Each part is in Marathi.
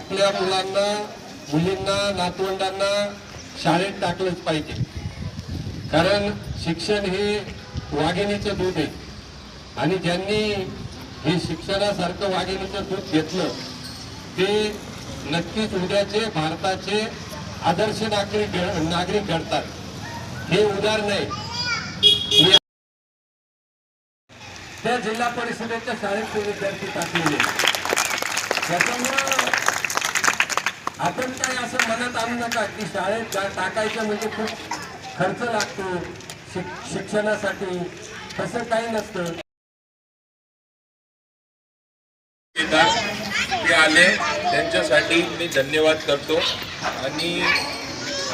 आपल्या मुलांना मुलींना नातवंडांना शाळेत टाकलंच पाहिजे, कारण शिक्षण हे वाघिणीचं दूध आहे आणि ज्यांनी हे शिक्षणासारखं वाघिणीचं दूध घेतलं ते नक्कीच उद्याचे भारताचे आदर्श नागरिक घडतात। हे उदाहरण आहे। त्या जिल्हा परिषदेच्या शाळेत विद्यार्थी टाकलेले, त्याच्यामुळं आपण काय असं म्हणत आणू नका की शाळेत टाकायचं म्हणजे खूप खर्च लागतो शिक्षणासाठी, तसं काही नसतं। ते आले त्यांच्यासाठी मी धन्यवाद करतो। आणि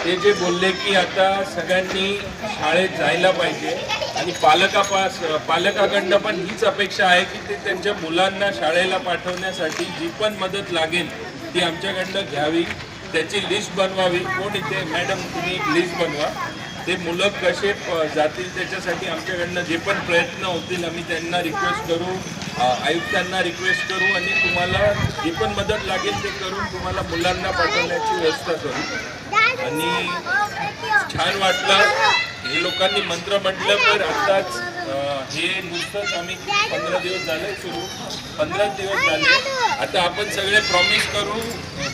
ते जे बोलले की आता सगळ्यांनी शाळेत जायला पाहिजे आणि पालकाकडनं पण हीच अपेक्षा आहे की ते त्यांच्या मुलांना शाळेला पाठवण्यासाठी जी पण मदत लागेल ती आमच्याकडनं घ्यावी, त्याची लिस्ट बनवावी। कोण इथे मॅडम तुम्ही लिस्ट बनवा, ते मुलं कसे जातील त्याच्यासाठी आमच्याकडनं जे पण प्रयत्न होतील आम्ही त्यांना रिक्वेस्ट करू, आयुक्तांना रिक्वेस्ट करू आणि तुम्हाला जी पण मदत लागेल ते करून तुम्हाला मुलांना पाठवण्याची व्यवस्था करू। आणि छान वाटलं हे लोकांनी मंत्र म्हटलं, तर आत्ताच हे नुसतंच आम्ही 15 दिवस झाले सुरू, 15 दिवस झाले। आता आपण सगळे प्रॉमिस करू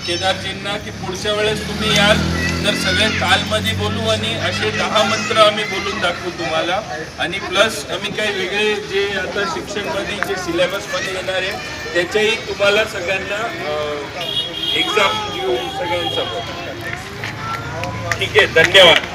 केदारजींना की पुढच्या वेळेस तुम्ही याल तर सगळे तालमध्ये बोलू आणि असे 10 मंत्र आम्ही बोलून दाखवू तुम्हाला। आणि प्लस आम्ही काही वेगळे जे आता शिक्षणमध्ये जे सिलेबसमध्ये येणार आहे त्याच्याही तुम्हाला सगळ्यांना एक्झाम घेऊ सगळ्यांसमोर। ठीक आहे, धन्यवाद।